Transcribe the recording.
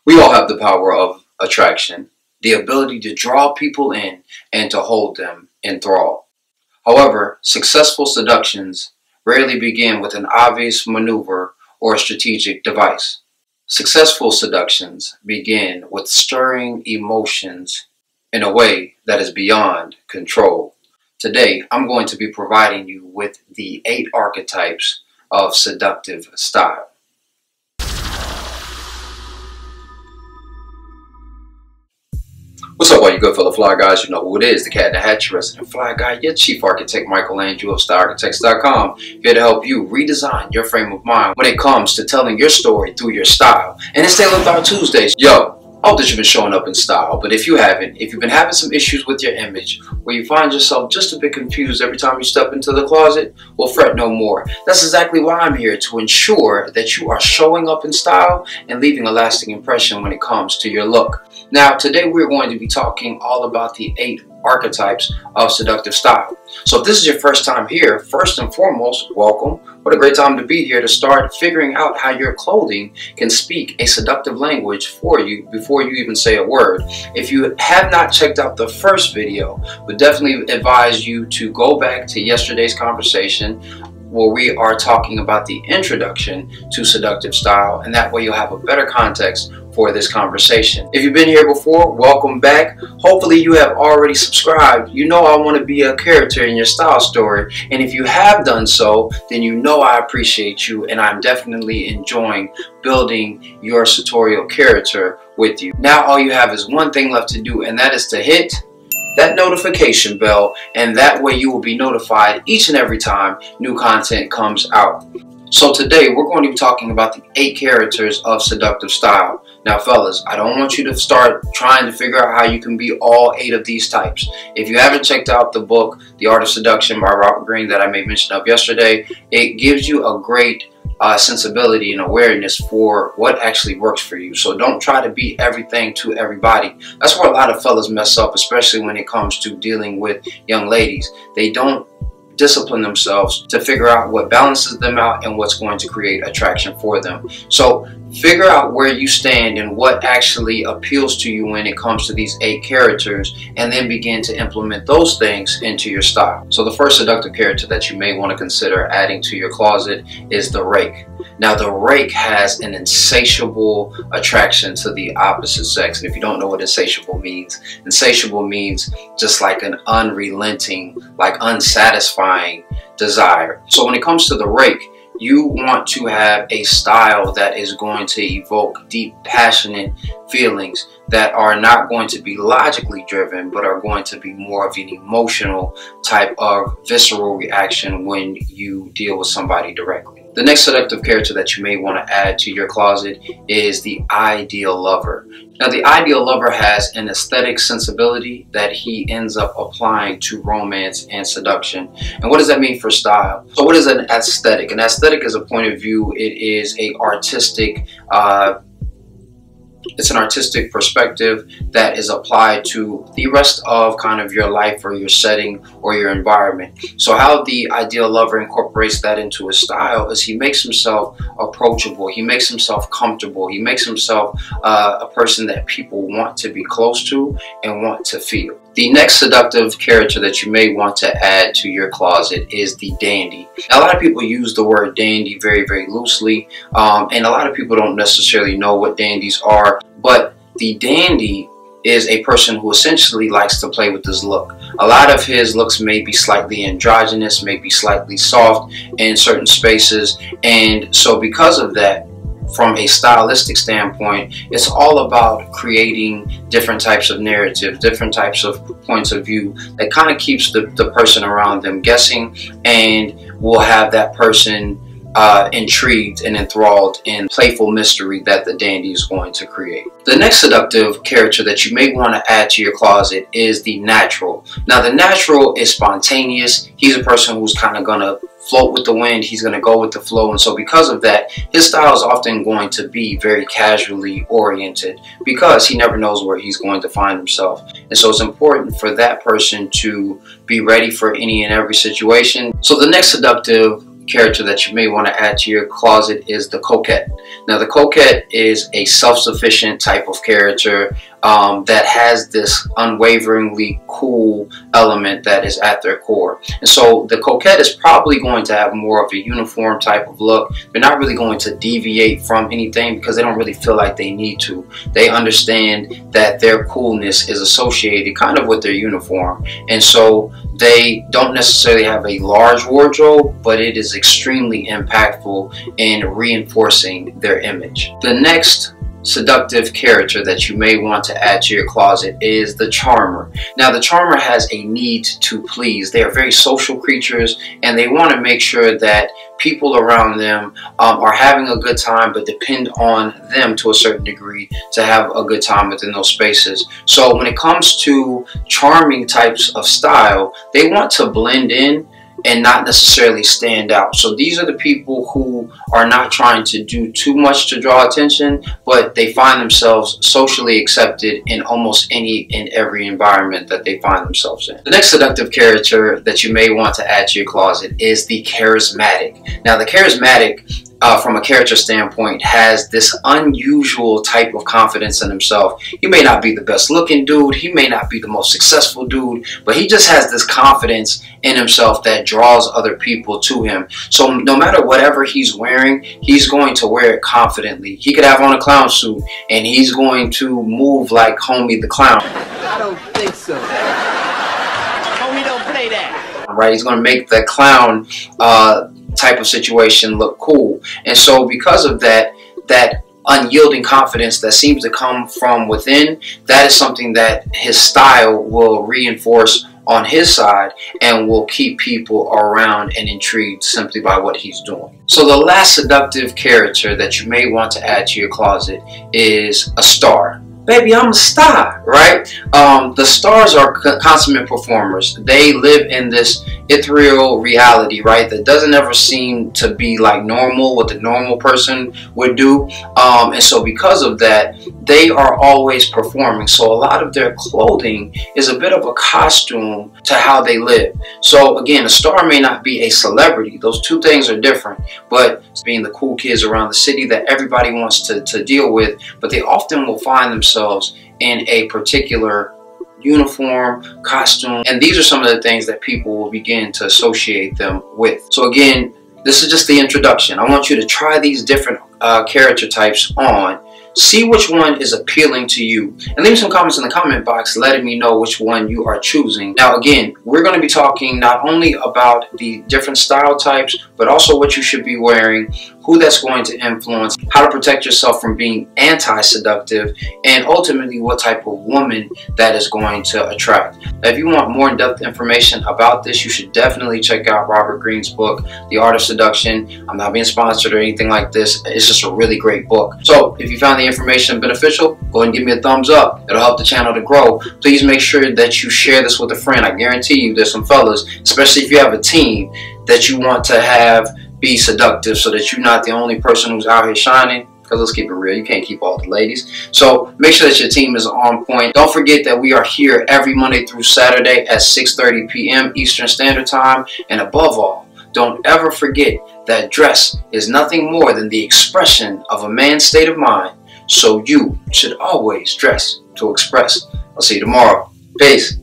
We all have the power of attraction, the ability to draw people in and to hold them in thrall. However, successful seductions rarely begin with an obvious maneuver or a strategic device. Successful seductions begin with stirring emotions in a way that is beyond control. Today, I'm going to be providing you with the 8 archetypes of seductive style. What's up, all you good fellow fly guys? You know who it is, the cat in the hat, your resident fly guy, your chief architect, Michelangelo of StyleArchitects.com, here to help you redesign your frame of mind when it comes to telling your story through your style. And it's Tailored Thought Tuesdays. Yo, I hope that you've been showing up in style, but if you haven't, if you've been having some issues with your image, where you find yourself just a bit confused every time you step into the closet, well, fret no more. That's exactly why I'm here, to ensure that you are showing up in style and leaving a lasting impression when it comes to your look. Now, today we're going to be talking all about the 8 archetypes of seductive style. So if this is your first time here, first and foremost, welcome. What a great time to be here to start figuring out how your clothing can speak a seductive language for you before you even say a word. If you have not checked out the first video, would definitely advise you to go back to yesterday's conversation where we are talking about the introduction to seductive style, and that way you'll have a better context for this conversation. If you've been here before, welcome back. Hopefully you have already subscribed. You know I want to be a character in your style story, and if you have done so, then you know I appreciate you, and I'm definitely enjoying building your sartorial character with you. Now all you have is one thing left to do, and that is to hit that notification bell, and that way you will be notified each and every time new content comes out. So today we're going to be talking about the 8 characters of seductive style. Now fellas, I don't want you to start trying to figure out how you can be all 8 of these types. If you haven't checked out the book, The Art of Seduction by Robert Greene, that I made mention of yesterday, it gives you a great sensibility and awareness for what actually works for you. So don't try to be everything to everybody. That's where a lot of fellas mess up, especially when it comes to dealing with young ladies. They don't discipline themselves to figure out what balances them out and what's going to create attraction for them. So figure out where you stand and what actually appeals to you when it comes to these 8 characters, and then begin to implement those things into your style. So the first seductive character that you may want to consider adding to your closet is the Rake. Now the Rake has an insatiable attraction to the opposite sex. And if you don't know what insatiable means just like an unrelenting, like unsatisfying desire. So when it comes to the Rake, you want to have a style that is going to evoke deep, passionate feelings that are not going to be logically driven, but are going to be more of an emotional type of visceral reaction when you deal with somebody directly. The next seductive character that you may want to add to your closet is the ideal lover. Now the ideal lover has an aesthetic sensibility that he ends up applying to romance and seduction. And what does that mean for style? So what is an aesthetic? An aesthetic is a point of view. It is a artistic it's an artistic perspective that is applied to the rest of kind of your life or your setting or your environment. So how the ideal lover incorporates that into his style is he makes himself approachable, he makes himself comfortable, he makes himself a person that people want to be close to and want to feel. The next seductive character that you may want to add to your closet is the dandy. Now, a lot of people use the word dandy very, very loosely, and a lot of people don't necessarily know what dandies are, but the dandy is a person who essentially likes to play with his look. A lot of his looks may be slightly androgynous, may be slightly soft in certain spaces, and so because of that, from a stylistic standpoint, it's all about creating different types of narratives, different types of points of view that kind of keeps the person around them guessing, and will have that person intrigued and enthralled in playful mystery that the dandy is going to create. The next seductive character that you may want to add to your closet is the natural. Now the natural is spontaneous. He's a person who's kind of going to float with the wind. He's going to go with the flow, and so because of that, his style is often going to be very casually oriented because he never knows where he's going to find himself. And so it's important for that person to be ready for any and every situation. So the next seductive character that you may want to add to your closet is the Coquette. Now, the Coquette is a self-sufficient type of character that has this unwaveringly cool element that is at their core. And so the Coquette is probably going to have more of a uniform type of look. They're not really going to deviate from anything because they don't really feel like they need to. They understand that their coolness is associated kind of with their uniform. And so they don't necessarily have a large wardrobe, but it is extremely impactful in reinforcing their image. The next seductive character that you may want to add to your closet is the charmer. Now, the charmer has a need to please. They are very social creatures, and they want to make sure that people around them are having a good time, but depend on them to a certain degree to have a good time within those spaces. So when it comes to charming types of style, they want to blend in and not necessarily stand out. So these are the people who are not trying to do too much to draw attention, but they find themselves socially accepted in almost any and every environment that they find themselves in. The next seductive character that you may want to add to your closet is the charismatic. Now, the charismatic, from a character standpoint, has this unusual type of confidence in himself. He may not be the best looking dude, he may not be the most successful dude, but he just has this confidence in himself that draws other people to him. So no matter whatever he's wearing, he's going to wear it confidently. He could have on a clown suit and he's going to move like Homie the Clown. I don't think so. Homie don't play that. Right? He's going to make the clown type of situation look cool. And so because of that unyielding confidence that seems to come from within, that is something that his style will reinforce on his side and will keep people around and intrigued simply by what he's doing. So the last seductive character that you may want to add to your closet is a star. Baby, I'm a star, right? The stars are consummate performers. They live in this ethereal reality, right, that doesn't ever seem to be like normal, what the normal person would do. And so because of that, they are always performing. So a lot of their clothing is a bit of a costume to how they live. So again, a star may not be a celebrity. Those two things are different. But being the cool kids around the city that everybody wants to deal with, but they often will find themselves in a particular uniform, costume, and these are some of the things that people will begin to associate them with. So again, this is just the introduction. I want you to try these different character types on. See which one is appealing to you, and leave some comments in the comment box letting me know which one you are choosing. Now again, we're going to be talking not only about the different style types, but also what you should be wearing, who that's going to influence, how to protect yourself from being anti-seductive, and ultimately what type of woman that is going to attract. Now, if you want more in-depth information about this, you should definitely check out Robert Greene's book, The Art of Seduction. I'm not being sponsored or anything like this. It's just a really great book. So if you found the information beneficial, go ahead and give me a thumbs up. It'll help the channel to grow. Please make sure that you share this with a friend. I guarantee you there's some fellas, especially if you have a team, that you want to have be seductive so that you're not the only person who's out here shining. Because let's keep it real, you can't keep all the ladies. So make sure that your team is on point. Don't forget that we are here every Monday through Saturday at 6:30 p.m. Eastern Standard Time. And above all, don't ever forget that dress is nothing more than the expression of a man's state of mind. So you should always dress to express. I'll see you tomorrow. Peace.